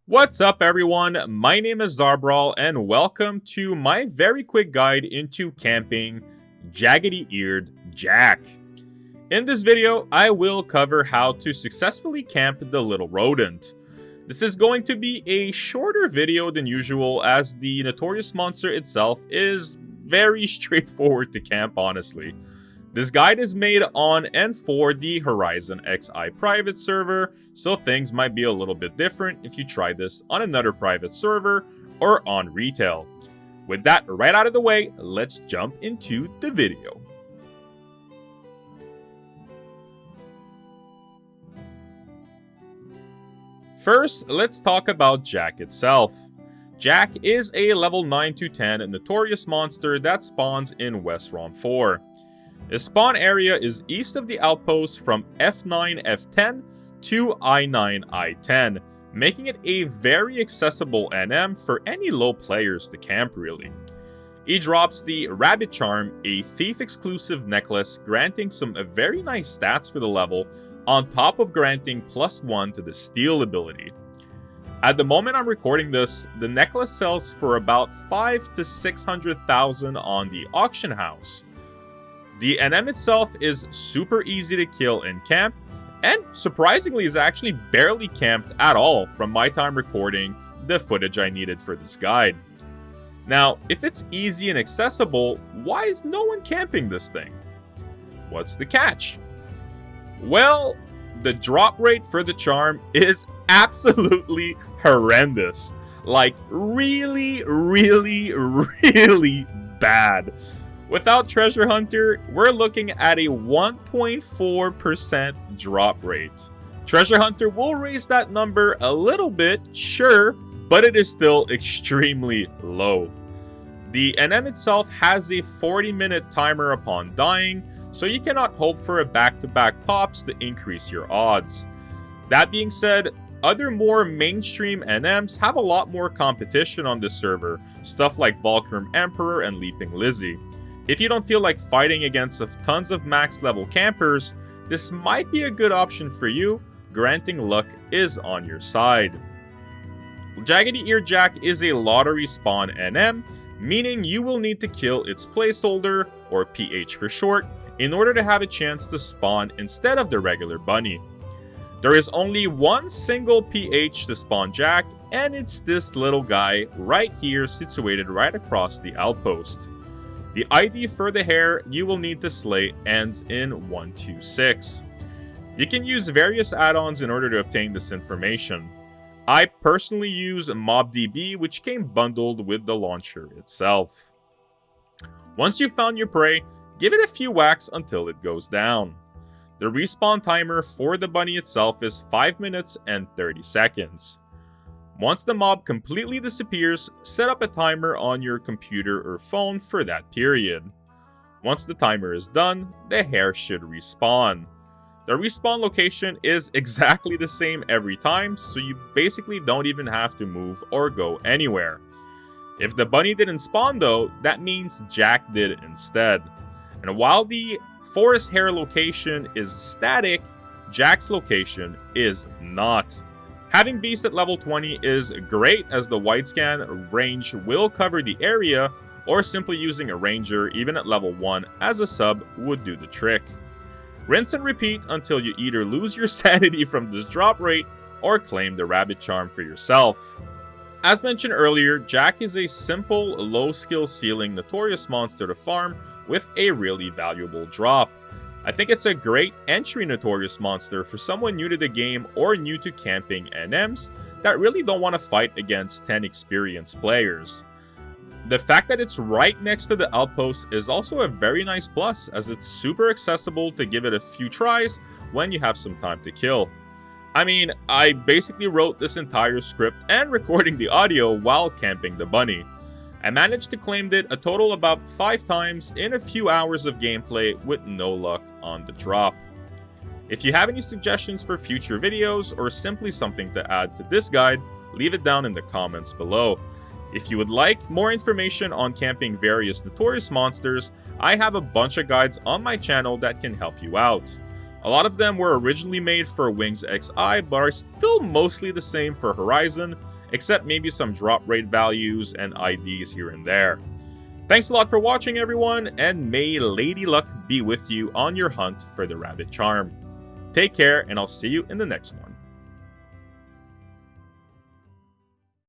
What's up, everyone? My name is Zarbral, and welcome to my very quick guide into camping Jaggedy-Eared Jack. In this video, I will cover how to successfully camp the little rodent. This is going to be a shorter video than usual, as the notorious monster itself is very straightforward to camp, honestly. This guide is made on and for the HorizonXI private server, so things might be a little bit different if you try this on another private server or on retail. With that right out of the way, let's jump into the video. First, let's talk about Jack itself. Jack is a level 9 to 10 notorious monster that spawns in West ROM 4. His spawn area is east of the outpost from F9 F10 to I9 I10, making it a very accessible NM for any low players to camp really. He drops the Rabbit Charm, a thief exclusive necklace granting some very nice stats for the level, on top of granting +1 to the steal ability. At the moment I'm recording this, the necklace sells for about 5 to 600,000 on the auction house. The NM itself is super easy to kill in camp, and surprisingly is actually barely camped at all from my time recording the footage I needed for this guide. Now, if it's easy and accessible, why is no one camping this thing? What's the catch? Well, the drop rate for the charm is absolutely horrendous. Like, really bad. Without Treasure Hunter, we're looking at a 1.4% drop rate. Treasure Hunter will raise that number a little bit, sure, but it is still extremely low. The NM itself has a 40-minute timer upon dying, so you cannot hope for a back-to-back pops to increase your odds. That being said, other more mainstream NMs have a lot more competition on this server, stuff like Volcrum Emperor and Leaping Lizzie. If you don't feel like fighting against tons of max level campers, this might be a good option for you, granting luck is on your side. Jaggedy-Eared Jack is a lottery spawn NM, meaning you will need to kill its placeholder, or PH for short, in order to have a chance to spawn instead of the regular bunny. There is only one single PH to spawn Jack, and it's this little guy right here situated right across the outpost. The ID for the hare you will need to slay ends in 126. You can use various add-ons in order to obtain this information. I personally use MobDB, which came bundled with the launcher itself. Once you've found your prey, give it a few whacks until it goes down. The respawn timer for the bunny itself is 5 minutes and 30 seconds. Once the mob completely disappears, set up a timer on your computer or phone for that period. Once the timer is done, the hare should respawn. The respawn location is exactly the same every time, so you basically don't even have to move or go anywhere. If the bunny didn't spawn though, that means Jack did instead. And while the forest hare location is static, Jack's location is not. Having Beast at level 20 is great, as the wide scan range will cover the area, or simply using a ranger even at level 1 as a sub would do the trick. Rinse and repeat until you either lose your sanity from this drop rate or claim the rabbit charm for yourself. As mentioned earlier, Jack is a simple, low skill ceiling notorious monster to farm with a really valuable drop. I think it's a great entry notorious monster for someone new to the game or new to camping NMs that really don't want to fight against 10 experienced players. The fact that it's right next to the outpost is also a very nice plus, as it's super accessible to give it a few tries when you have some time to kill. I mean, I basically wrote this entire script and recording the audio while camping the bunny. I managed to claim it a total about 5 times in a few hours of gameplay with no luck on the drop. If you have any suggestions for future videos or simply something to add to this guide, leave it down in the comments below. If you would like more information on camping various notorious monsters, I have a bunch of guides on my channel that can help you out. A lot of them were originally made for HorizonXI, but are still mostly the same for Horizon, except maybe some drop rate values and IDs here and there. Thanks a lot for watching, everyone, and may Lady Luck be with you on your hunt for the Rabbit Charm. Take care, and I'll see you in the next one.